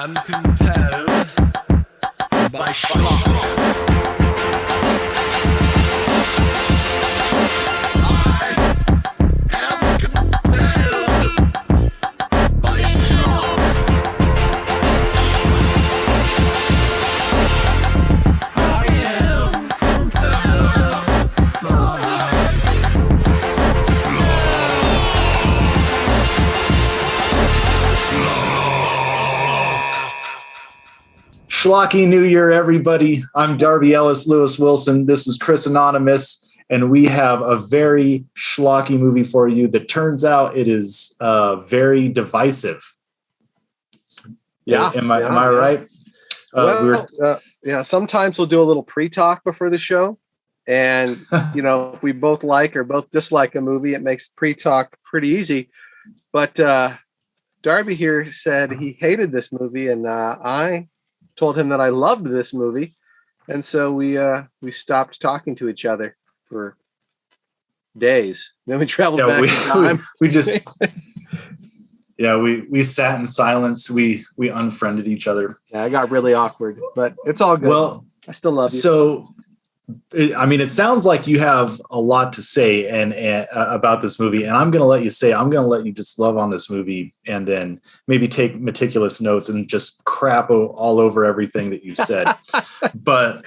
am compelled by Schlock. Schlocky New Year, everybody. I'm Darby Ellis, Lewis Wilson. This is Chris Anonymous, and we have a very schlocky movie for you that turns out it is very divisive. Am I right? Sometimes we'll do a little pre-talk before the show. And, if we both like or both dislike a movie, it makes pre-talk pretty easy. But Darby here said he hated this movie, and I told him that I loved this movie, and so we stopped talking to each other for days. Then we traveled back in time. We just we sat in silence. We unfriended each other. Yeah, it got really awkward, but it's all good. Well, I still love you. So, it sounds like you have a lot to say and about this movie, and I'm going to let you say. I'm going to let you just love on this movie, and then maybe take meticulous notes and just crap all over everything that you said. But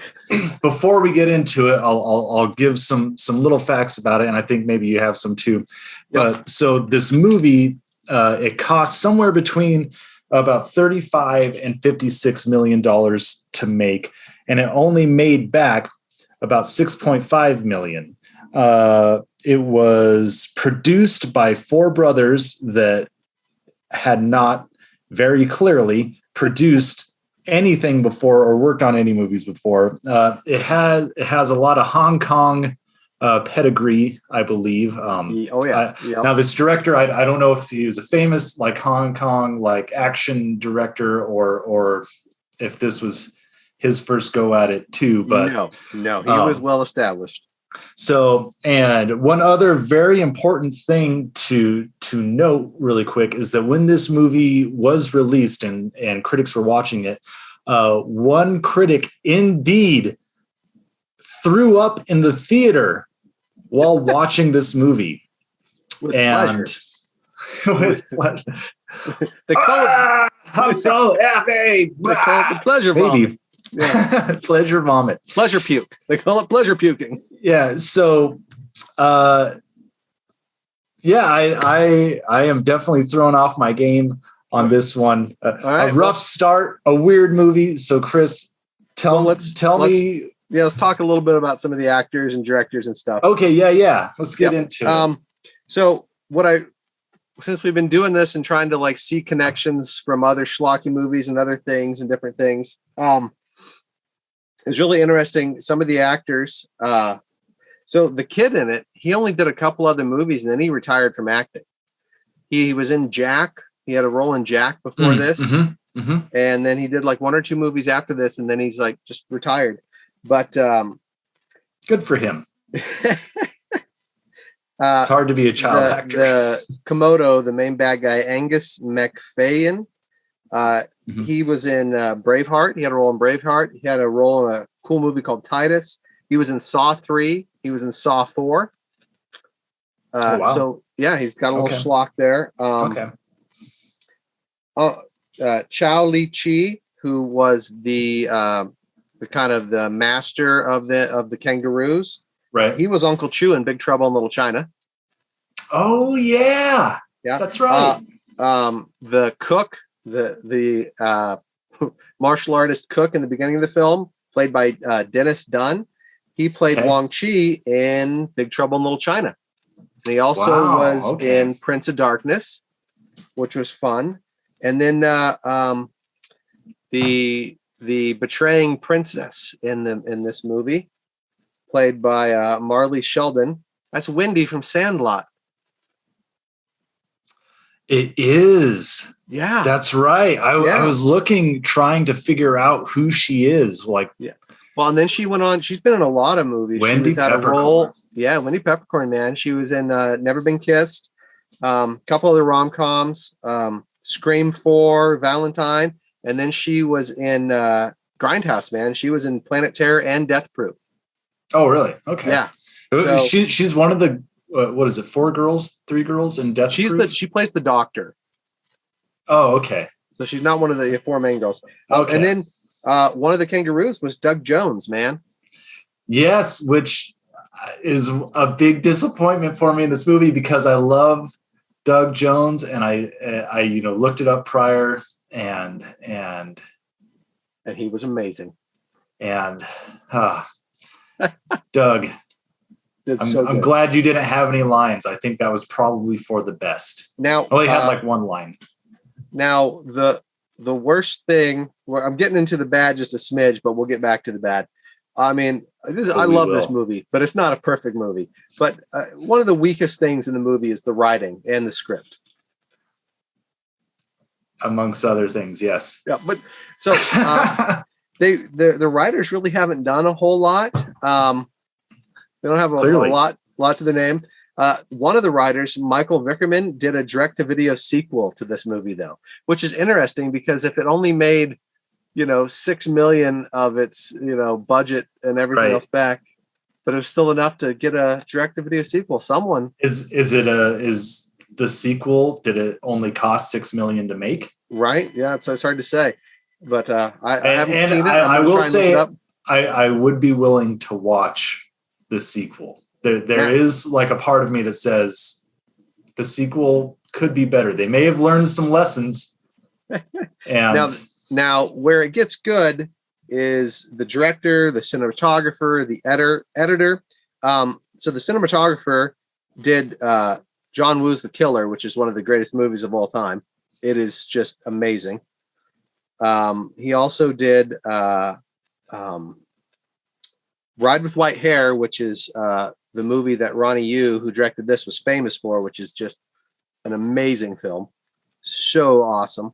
before we get into it, I'll give some little facts about it, and I think maybe you have some too. But so this movie, it cost somewhere between about $35 and $56 million to make, and it only made back about 6.5 million. It was produced by four brothers that had not very clearly produced anything before or worked on any movies before. It has a lot of Hong Kong pedigree, I believe. Now this director, I don't know if he was a famous Hong Kong action director or if this was his first go at it too, but no, he was well established. So, and one other very important thing to note really quick is that when this movie was released and critics were watching it, one critic indeed threw up in the theater while watching this movie. With pleasure. They call it, I'm so happy. They call it the pleasure vomit. Yeah. Pleasure vomit. Pleasure puke. They call it pleasure puking. Yeah. So, I am definitely throwing off my game on this one. A rough start, a weird movie. So, Chris, let's talk a little bit about some of the actors and directors and stuff. Okay. Yeah. Let's get into it. So since we've been doing this and trying to see connections from other schlocky movies and other things and different things, it's really interesting. Some of the actors, so the kid in it, he only did a couple other movies and then he retired from acting. He was in Jack. He had a role in Jack before this. Mm-hmm, mm-hmm. And then he did one or two movies after this. And then he's just retired. But good for him. It's hard to be a child actor. The Komodo, the main bad guy, Angus Macfadyen, he was in Braveheart. He had a role in Braveheart. He had a role in a cool movie called Titus. He was in Saw 3. He was in Saw 4. Wow. So, he's got a little schlock there. Chow Li Chi, who was the kind of the master of the Kangaroos. Right. He was Uncle Chu in Big Trouble in Little China. Oh, yeah. That's right. The cook, the martial artist cook in the beginning of the film, played by Dennis Dunn. He played Wang Chi in Big Trouble in Little China. And he also was in Prince of Darkness, which was fun. And then the betraying princess in this movie, played by Marley Sheldon. That's Wendy from Sandlot. It is. Yeah. That's right. I was trying to figure out who she is. Well, and then she went on. She's been in a lot of movies. Wendy Peppercorn. A role. Yeah, Wendy Peppercorn, man. She was in Never Been Kissed. Couple other rom-coms. Scream 4, Valentine. and then she was in Grindhouse, man. She was in Planet Terror and Death Proof. Oh, really? Okay. Yeah. So, she's one of the what is it? 3 girls in Death Proof? She plays the doctor. Oh, okay. So she's not one of the 4 main girls. Okay. And then one of the kangaroos was Doug Jones, man. Yes, which is a big disappointment for me in this movie because I love Doug Jones, and I looked it up prior, and he was amazing. And Doug, I'm glad you didn't have any lines. I think that was probably for the best. Now, I only had like one line. Now the worst thing. I'm getting into the bad just a smidge, but we'll get back to the bad. I mean, I love this movie, but it's not a perfect movie. But one of the weakest things in the movie is the writing and the script, amongst other things. Yes. Yeah, but so the writers really haven't done a whole lot. They don't have a lot to the name. One of the writers, Michael Vickerman, did a direct-to-video sequel to this movie, though, which is interesting because if it only made, $6 million of its, budget and everything else back, but it was still enough to get a direct-to-video sequel. Someone is the sequel? Did it only cost $6 million to make? Right? Yeah, so it's hard to say, but I haven't seen it. I will say I would be willing to watch the sequel. There is like a part of me that says the sequel could be better. They may have learned some lessons. And now where it gets good is the director, the cinematographer, the editor. So the cinematographer did John Woo's The Killer, which is one of the greatest movies of all time. It is just amazing. He also did Bride with White Hair, which is the movie that Ronnie Yu, who directed this, was famous for, which is just an amazing film. So awesome.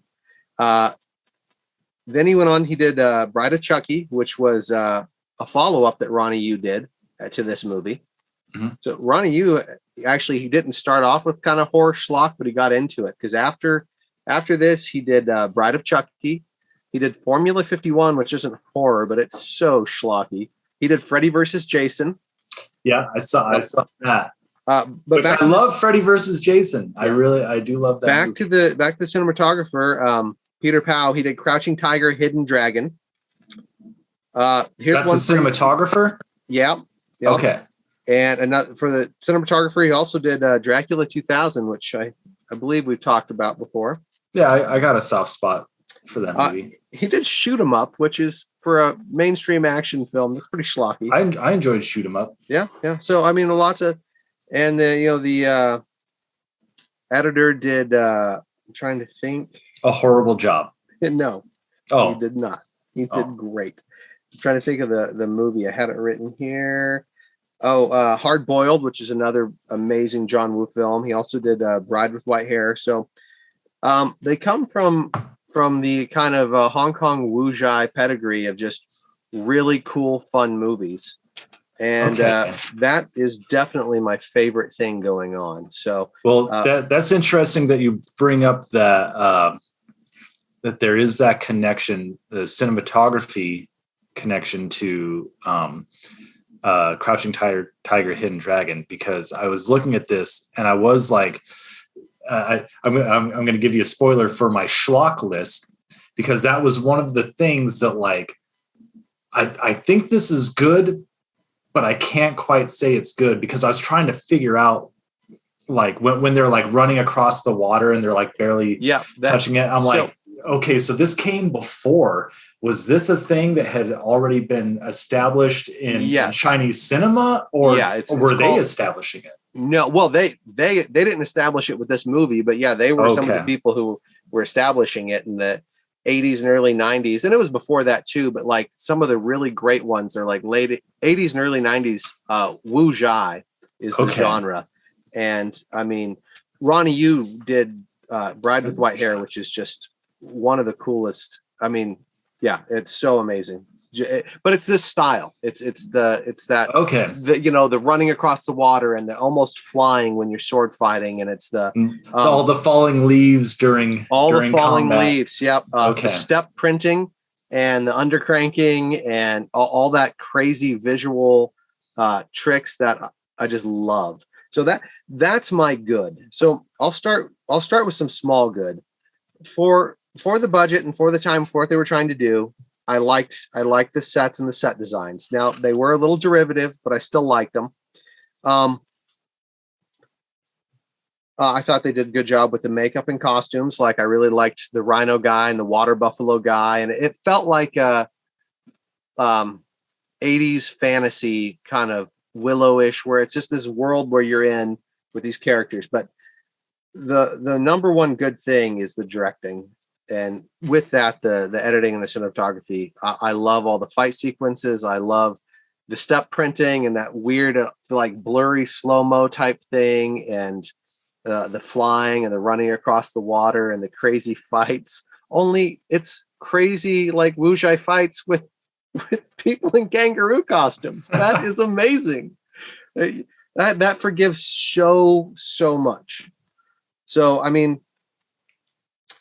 Then he went on, he did Bride of Chucky, which was a follow-up that Ronnie Yu did to this movie. Mm-hmm. So Ronnie Yu, actually, he didn't start off with kind of horror schlock, but he got into it because after this, he did Bride of Chucky. He did Formula 51, which isn't horror, but it's so schlocky. He did Freddy versus Jason. Yeah, I saw that. But I love Freddy versus Jason. Yeah. I do love that. Back to the cinematographer, Peter Powell. He did Crouching Tiger, Hidden Dragon. That's the cinematographer. Yeah. Okay. And another for the cinematographer, he also did Dracula 2000, which I believe we've talked about before. Yeah, I got a soft spot for that movie. He did Shoot 'Em Up, which is for a mainstream action film. It's pretty schlocky. I enjoyed Shoot 'Em Up. Yeah. So I mean, lots of, and the editor did. I'm trying to think. A horrible job. No. Oh, he did not. He did great. I'm trying to think of the movie. I had it written here. Hard Boiled, which is another amazing John Woo film. He also did Bride with White Hair. So they come from the kind of Hong Kong wuxia pedigree of just really cool, fun movies. And that is definitely my favorite thing going on. So, that's interesting that you bring up that there is that connection, the cinematography connection to Crouching Tiger, Hidden Dragon, because I was looking at this and I was like, I'm going to give you a spoiler for my schlock list, because that was one of the things that like, I think this is good, but I can't quite say it's good because I was trying to figure out like when they're like running across the water and they're like barely touching it. I'm like, okay, so this came before. Was this a thing that had already been established in Chinese cinema, or were they establishing it? No, well, they didn't establish it with this movie, but they were some of the people who were establishing it in the 80s and early 90s, and it was before that too. But like some of the really great ones are like late 80s and early 90s. Wuxia is the genre, and I mean, Ronnie Yu did Bride with White Hair, which is just one of the coolest. I mean, it's so amazing. But it's this style. It's that Okay. the running across the water and the almost flying when you're sword fighting, and it's the all the falling leaves during the falling combat. leaves. Yep. Okay. The step printing and the undercranking and all that crazy visual tricks that I just love. So that's my good. So I'll start with some small good for the budget and for the time, for what they were trying to do. I liked the sets and the set designs. Now they were a little derivative, but I still liked them. I thought they did a good job with the makeup and costumes. Like I really liked the rhino guy and the water buffalo guy, and it felt like a 80s fantasy kind of Willow-ish, where it's just this world where you're in with these characters. But the number one good thing is the directing. And with that, the editing and the cinematography. I love all the fight sequences. I love the step printing and that weird, like blurry slow-mo type thing, and the flying and the running across the water and the crazy fights. Only it's crazy like wuxia fights with people in kangaroo costumes. That is amazing. That forgives so much. So I mean,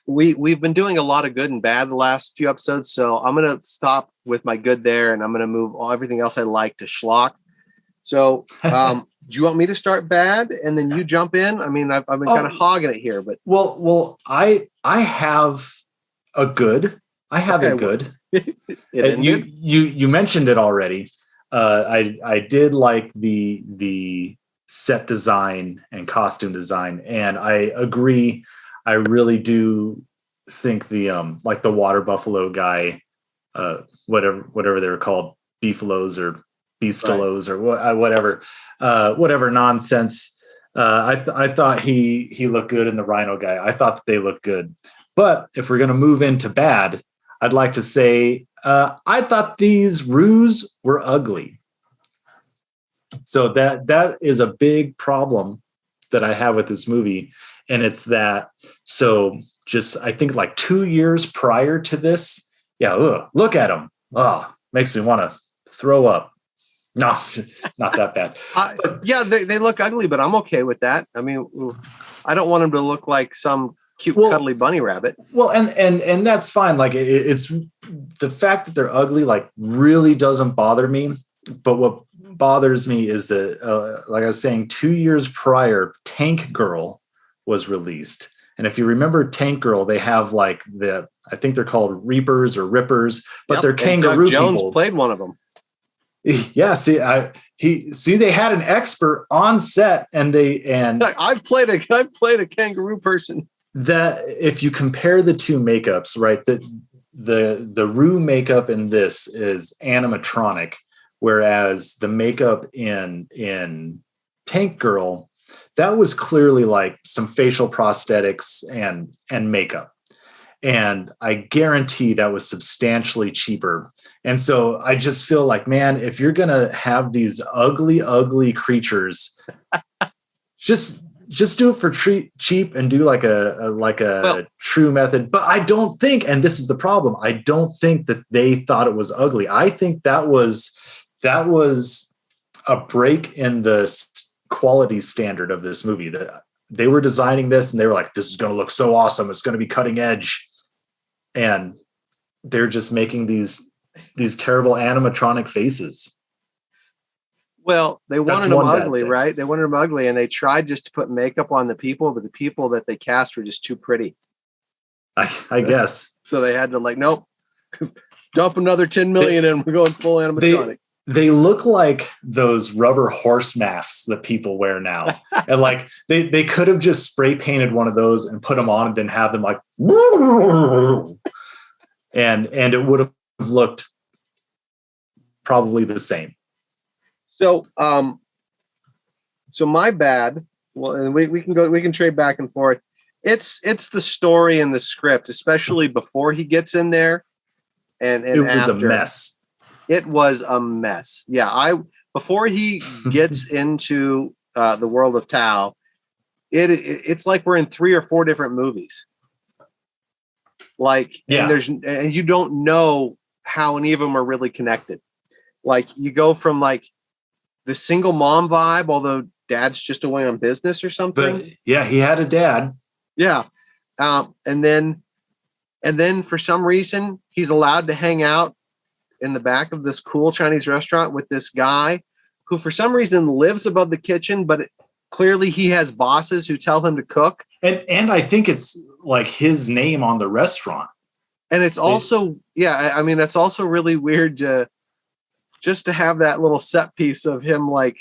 we've been doing a lot of good and bad the last few episodes, so I'm going to stop with my good there, and I'm going to move everything else I like to schlock. So, do you want me to start bad and then you jump in? I mean, I've been kind of hogging it here, but I have a good. I have a good. You mentioned it already. I did like the set design and costume design, and I agree. I really do think the like the water buffalo guy, whatever they were called, beefaloes or beastalos, right, or whatever nonsense. I thought he looked good, in the rhino guy. I thought that they looked good. But if we're gonna move into bad, I'd like to say I thought these Roos were ugly. So that is a big problem that I have with this movie. And it's that, so just, I think like 2 years prior to this, look at them. Makes me want to throw up. No, not that bad. They look ugly, but I'm okay with that. I mean, I don't want them to look like some cute, cuddly bunny rabbit. Well, and that's fine. Like it's the fact that they're ugly, like really doesn't bother me. But what bothers me is that, like I was saying, 2 years prior, Tank Girl was released. And if you remember Tank Girl, they have like I think they're called Reapers or Rippers, but they're kangaroo Doug Jones people. Played one of them. Yeah, they had an expert on set, and I've played a kangaroo person. That if you compare the two makeups, right, the Roo makeup in this is animatronic, whereas the makeup in Tank Girl, that was clearly like some facial prosthetics and makeup. And I guarantee that was substantially cheaper. And so I just feel like, man, if you're going to have these ugly creatures, just do it for cheap and do like a true method. But I don't think, and this is the problem, I don't think that they thought it was ugly. I think that was a break in the quality standard of this movie. That they were designing this and they were like, this is going to look so awesome, it's going to be cutting edge, and they're just making these terrible animatronic faces. Well, they wanted them ugly, right? They wanted them ugly, and they tried just to put makeup on the people, but the people that they cast were just too pretty. I guess. So they had to nope, dump another 10 million and we're going full animatronic. They look like those rubber horse masks that people wear now. And like they could have just spray painted one of those and put them on and then have them like, and it would have looked probably the same. So, so my bad. Well, and we can trade back and forth. It's the story and the script, especially before he gets in there. And it was after. A mess. It was a mess. Yeah. Before he gets into the world of Tao, it's like we're in 3 or 4 different movies. And you don't know how any of them are really connected. Like you go from like the single mom vibe, although dad's just away on business or something. But yeah, he had a dad. Yeah. And then for some reason he's allowed to hang out in the back of this cool Chinese restaurant with this guy who for some reason lives above the kitchen, but clearly he has bosses who tell him to cook. And I think it's like his name on the restaurant. And it's also, I mean, that's also really weird to have that little set piece of him like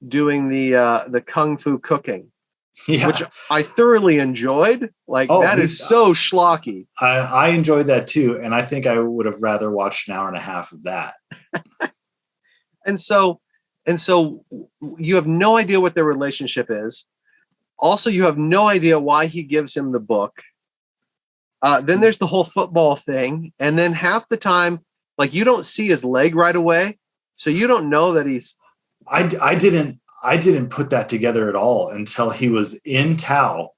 doing the kung fu cooking, which I thoroughly enjoyed. Like that is so schlocky. I enjoyed that too, and I think I would have rather watched an hour and a half of that. and so you have no idea what their relationship is. Also, you have no idea why he gives him the book. Then there's the whole football thing, and then half the time, like you don't see his leg right away, so you don't know that he's. I didn't put that together at all until he was in Tao,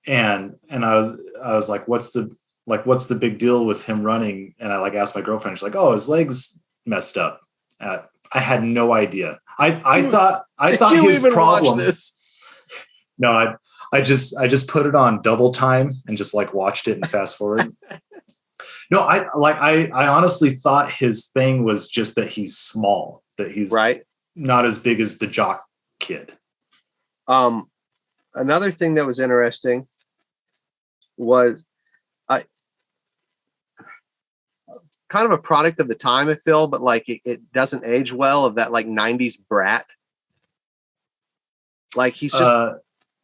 and I was like, what's the big deal with him running? And I like asked my girlfriend, she's like, oh, his leg's messed up. I had no idea. I thought his problem. No, I just put it on double time and just like watched it and fast forward. No, I honestly thought his thing was just that he's small, that he's not as big as the jock kid. Another thing that was interesting was kind of a product of the time, I feel, but like it doesn't age well, of that like 90s Brat. Like he's just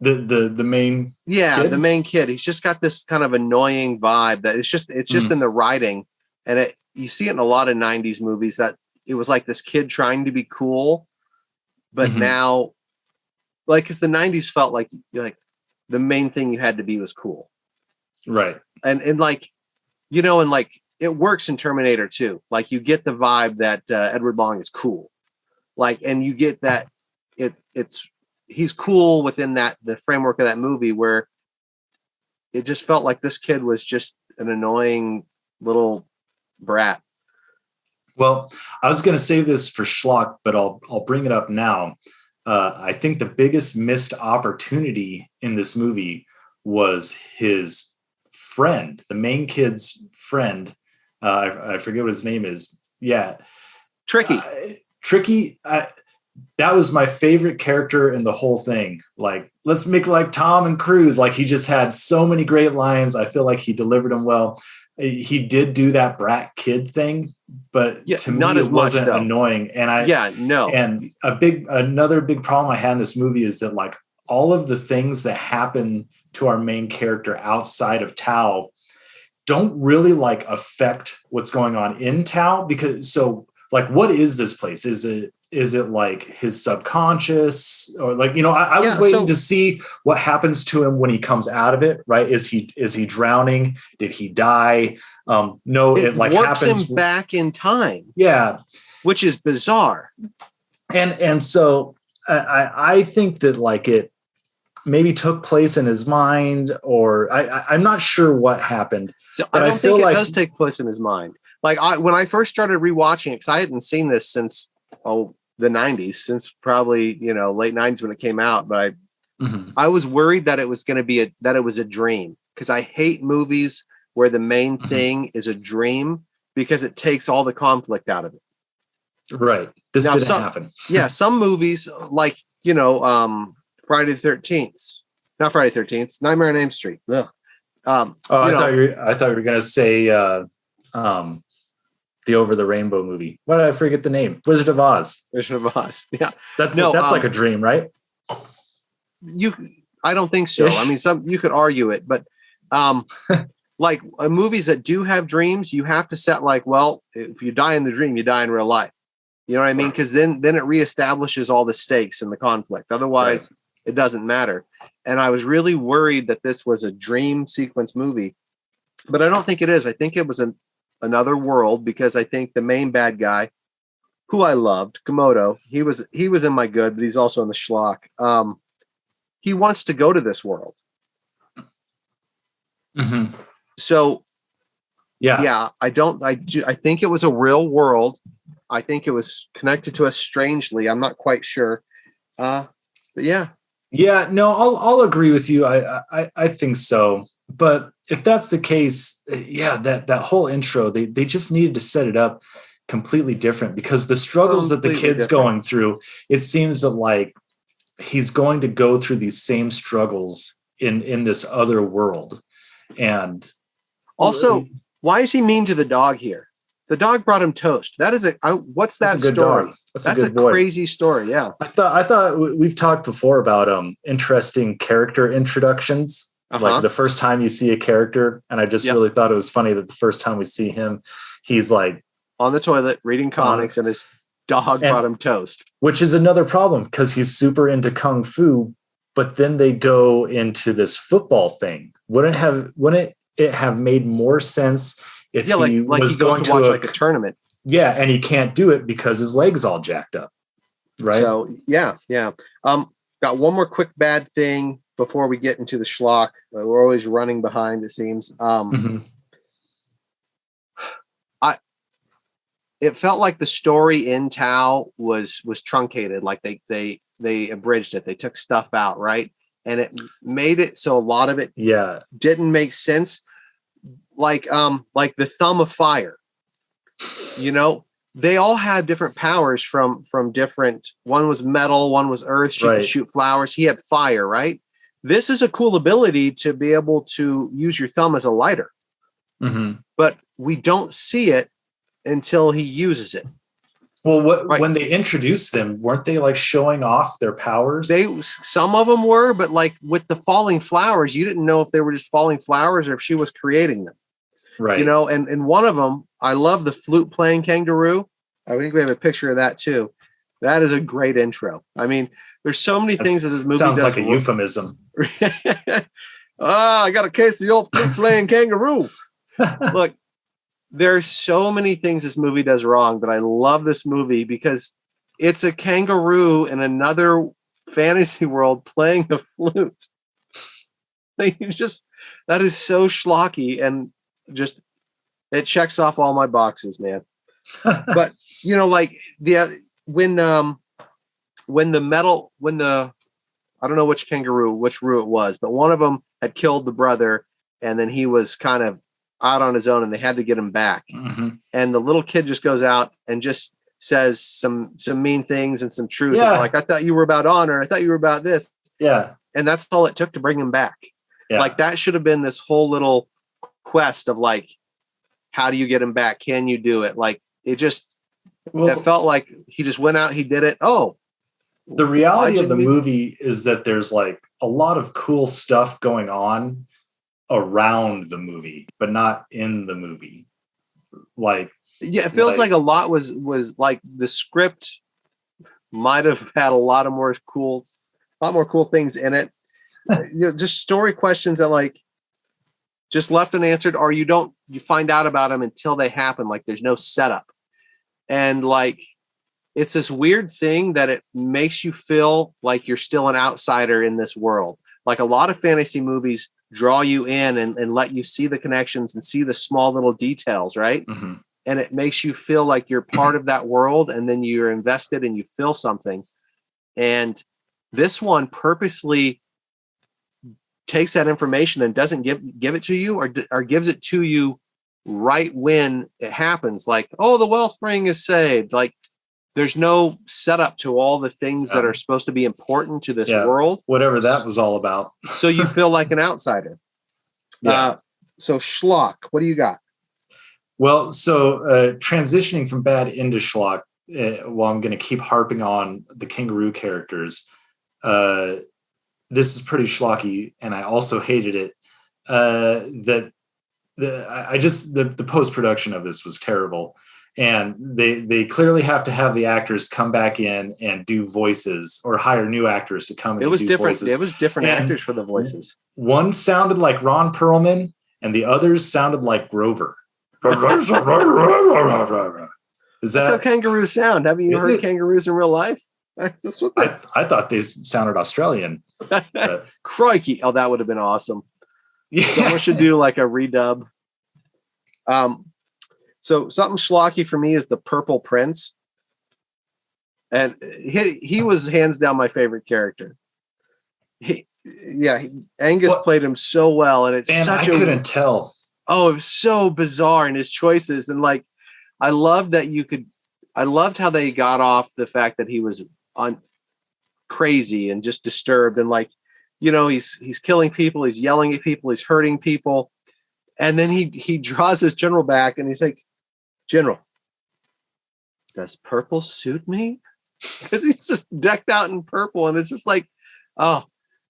the main kid? The main kid. He's just got this kind of annoying vibe that it's just in the writing, and you see it in a lot of 90s movies that it was like this kid trying to be cool, but now like because the 90s felt like the main thing you had to be was cool, right? And like and like it works in Terminator 2. Like you get the vibe that Edward Long is cool, like, and you get that he's cool within the framework of that movie, where it just felt like this kid was just an annoying little brat. Well, I was going to save this for Schlock, but I'll bring it up now. I think the biggest missed opportunity in this movie was his friend, the main kid's friend. I forget what his name is. Yeah. Tricky. That was my favorite character in the whole thing. Like, let's make like Tom and Cruise. Like he just had so many great lines. I feel like he delivered them well. He did do that brat kid thing, but to me it wasn't annoying. And And another big problem I had in this movie is that like all of the things that happen to our main character outside of Tao don't really like affect what's going on in Tao, because like, what is this place? Is it like his subconscious, or like, I was waiting to see what happens to him when he comes out of it. Right. Is he drowning? Did he die? No, it like warps happens him back in time. Yeah. Which is bizarre. And so I think that like it maybe took place in his mind, or I'm not sure what happened. So I don't think it does take place in his mind. Like when I first started rewatching it, because I hadn't seen this since the 90s, since probably late 90s when it came out, but I was worried that it was going to be that it was a dream, because I hate movies where the main thing is a dream, because it takes all the conflict out of it. Right. This didn't happen. Yeah, some movies like Friday the 13th, not Friday the 13th, Nightmare on Elm Street. Ugh. I thought you were going to say the Over the Rainbow movie. Why did I forget the name? Wizard of Oz. Wizard of Oz. Yeah. That's like a dream, right? I don't think so. I mean, you could argue it, but like movies that do have dreams, you have to set like, well, if you die in the dream, you die in real life. You know what I mean? Because then it reestablishes all the stakes and the conflict. Otherwise, it doesn't matter. And I was really worried that this was a dream sequence movie, but I don't think it is. I think it was another world, because I think the main bad guy, who I loved, Komodo, he was in my good, but he's also in the schlock. He wants to go to this world. So, Yeah, I think it was a real world. I think it was connected to us strangely. I'm not quite sure. But yeah. Yeah, no, I'll agree with you. I think so. But if that's the case, yeah, that whole intro, they just needed to set it up completely different, because the struggles that the kid's going through, it seems that like he's going to go through these same struggles in this other world. And also, why is he mean to the dog here? The dog brought him toast. That is what's that story? Dog. That's a crazy story. Yeah. I thought we've talked before about interesting character introductions. Like the first time you see a character, and I just really thought it was funny that the first time we see him, he's like on the toilet reading comics, and his dog brought him toast. Which is another problem, because he's super into kung fu, but then they go into this football thing. Wouldn't it have made more sense if he was going to watch like a tournament? Yeah, and he can't do it because his leg's all jacked up. Right. So yeah. Got one more quick bad thing before we get into the schlock. We're always running behind, it seems. It felt like the story in Tao was truncated, like they abridged it. They took stuff out, right? And it made it so a lot of it didn't make sense. Like the thumb of fire. They all had different powers from different. One was metal, one was earth. She could shoot flowers. He had fire, right? This is a cool ability to be able to use your thumb as a lighter. But we don't see it until he uses it. Well, when they introduced them, weren't they like showing off their powers? Some of them were, but like with the falling flowers, you didn't know if they were just falling flowers or if she was creating them. Right. And one of them, I love the flute playing kangaroo. I think we have a picture of that too. That is a great intro. I mean, there's so many things that this movie sounds does. Like a euphemism. I got a case of the old flute playing kangaroo. Look, there's so many things this movie does wrong, but I love this movie because it's a kangaroo in another fantasy world playing the flute. That is so schlocky, and just it checks off all my boxes, man. But like when the I don't know which roux it was, but one of them had killed the brother, and then he was kind of out on his own, and they had to get him back. And the little kid just goes out and just says some mean things and some truth. Yeah. Like, I thought you were about honor. I thought you were about this. Yeah. And that's all it took to bring him back. Yeah. Like, that should have been this whole little quest of like, how do you get him back? Can you do it? Like, it felt like he just went out, he did it. Oh, the reality of the movie is that there's like a lot of cool stuff going on around the movie, but not in the movie. Like, yeah, it feels like a lot was like the script might have had a lot more cool things in it. Just story questions that like just left unanswered, or you find out about them until they happen. Like, there's no setup, and like it's this weird thing that it makes you feel like you're still an outsider in this world. Like, a lot of fantasy movies draw you in and let you see the connections and see the small little details, right? Mm-hmm. And it makes you feel like you're part of that world, and then you're invested and you feel something. And this one purposely takes that information and doesn't give it to you, or gives it to you right when it happens. Like, oh, the wellspring is saved. Like, there's no setup to all the things that are supposed to be important to this world. Whatever that was all about. So you feel like an outsider. Yeah. So schlock, what do you got? Well, so transitioning from bad into schlock, well, I'm going to keep harping on the kangaroo characters. This is pretty schlocky, and I also hated it. The post-production of this was terrible. And they clearly have to have the actors come back in and do voices, or hire new actors to come in. It was do different. Voices. It was different actors for the voices. One sounded like Ron Perlman, and the others sounded like Grover. That's how kangaroos sound. Have you heard kangaroos in real life? That's what I thought they sounded Australian. Crikey! Oh, that would have been awesome. Yeah. Someone should do like a redub. So something schlocky for me is the Purple Prince. And he was hands down my favorite character. Angus played him so well, and I couldn't tell. Oh, it was so bizarre in his choices, and like I loved how they got off the fact that he was crazy and just disturbed, and like, he's killing people, he's yelling at people, he's hurting people, and then he draws his general back and he's like, "General, does purple suit me?" Because he's just decked out in purple, and it's just like, oh,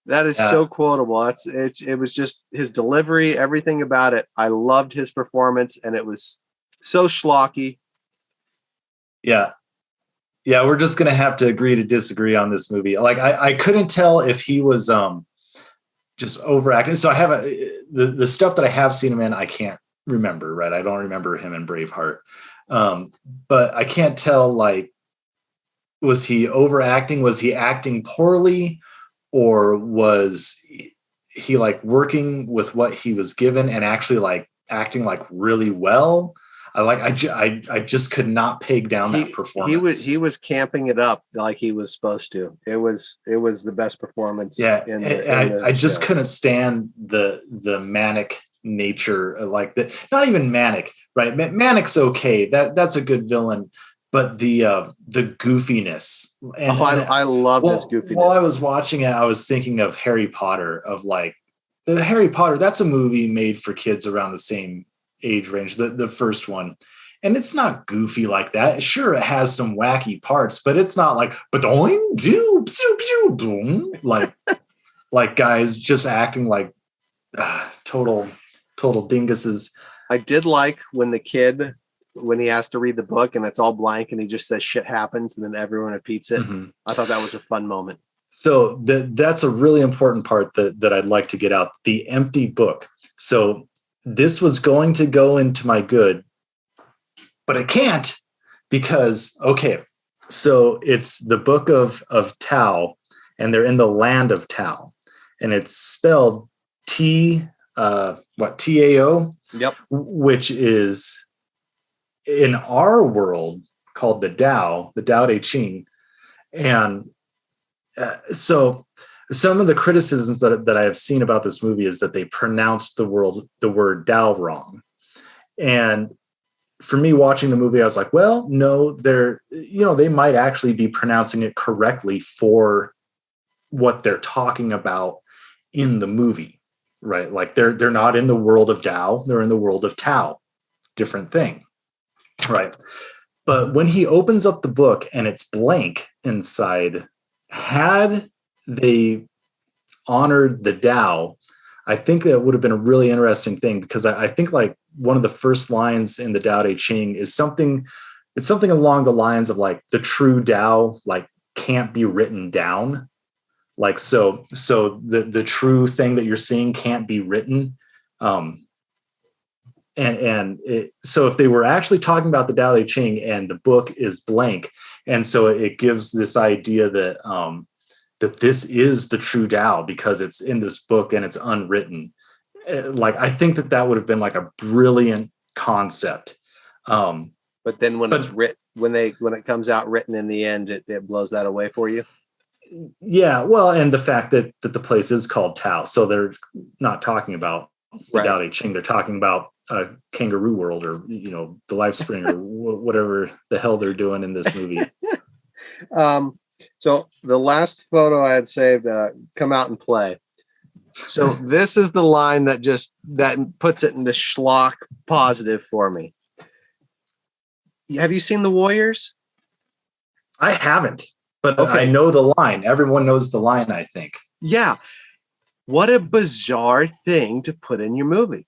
that is so quotable. It was just his delivery, everything about it. I loved his performance, and it was so schlocky. Yeah, we're just gonna have to agree to disagree on this movie. Like, I couldn't tell if he was just overacting. So I have the stuff that I have seen him in, I can't remember. Right, I don't remember him in Braveheart, but I can't tell, like, was he overacting? Was he acting poorly? Or was he like working with what he was given and actually like acting like really well? I just could not peg down that performance. He was camping it up like he was supposed to. It was the best performance. Yeah, I just couldn't stand the manic nature, like not even manic, right? Manic's okay. That's a good villain. But the goofiness. And I love this goofiness. While I was watching it, I was thinking of Harry Potter, of like the Harry Potter. That's a movie made for kids around the same age range, the first one. And it's not goofy like that. Sure, it has some wacky parts, but it's not like like guys just acting like total dinguses. I did like when he has to read the book and it's all blank and he just says shit happens and then everyone repeats it. Mm-hmm. I thought that was a fun moment. So that's a really important part that I'd like to get out. The empty book. So this was going to go into my good, but I can't because, okay, so it's the book of Tao, and they're in the land of Tao, and it's spelled Tao, yep, which is in our world called the Tao Te Ching. And so some of the criticisms that I have seen about this movie is that they pronounced the word Tao wrong. And for me watching the movie, I was like, well, no, they might actually be pronouncing it correctly for what they're talking about in the movie, right? Like they're not in the world of Tao, they're in the world of Tao, different thing. Right. But when he opens up the book and it's blank inside, had they honored the Tao, I think that would have been a really interesting thing, because I think like one of the first lines in the Tao Te Ching is something along the lines of like the true Tao like can't be written down. Like, so the true thing that you're seeing can't be written. So if they were actually talking about the Tao Te Ching and the book is blank, and so it gives this idea that that this is the true Tao because it's in this book and it's unwritten. Like, I think that would have been like a brilliant concept. But then when it's written, when it comes out written in the end, it blows that away for you. Yeah, well, and the fact that the place is called Tao, so they're not talking about the Tao Te Ching. They're talking about a kangaroo world, or the life spring, or whatever the hell they're doing in this movie. So the last photo I had saved, come out and play. So this is the line that puts it into schlock positive for me. Have you seen The Warriors? I haven't, but okay. I know the line. Everyone knows the line, I think. Yeah. What a bizarre thing to put in your movie.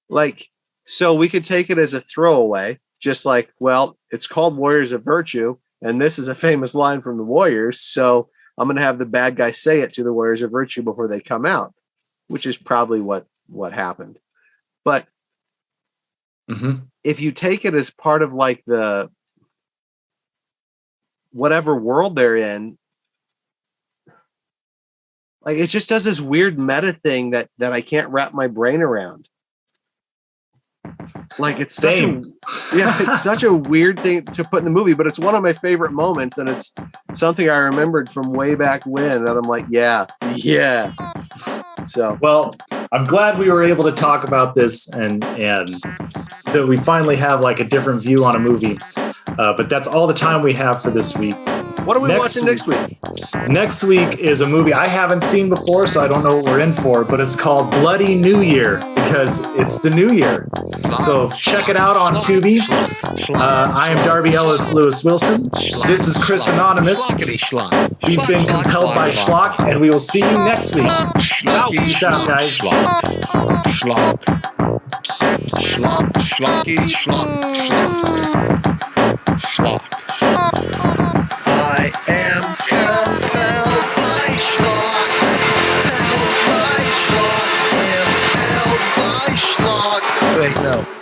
Like, so we could take it as a throwaway, just like, well, it's called Warriors of Virtue, and this is a famous line from the Warriors, so I'm going to have the bad guy say it to the Warriors of Virtue before they come out, which is probably what happened. But if you take it as part of like the whatever world they're in, like it just does this weird meta thing that I can't wrap my brain around. Like it's Same. it's such a weird thing to put in the movie, but it's one of my favorite moments, and it's something I remembered from way back when. And I'm like, yeah. So Well, I'm glad we were able to talk about this and that we finally have like a different view on a movie. But that's all the time we have for this week. what are we watching next week? Next week is a movie I haven't seen before, so I don't know what we're in for, but it's called Bloody New Year because it's the new year. So check it out on Tubi. I am Darby Ellis Lewis Wilson. This is Chris Anonymous. We've been compelled by Schlock, and we will see you next week. Peace out, guys. Schlock. Schlocky, schlock. Schlock. I am compelled by Schlock. Compelled by Schlock. Compelled by Schlock. Wait, no.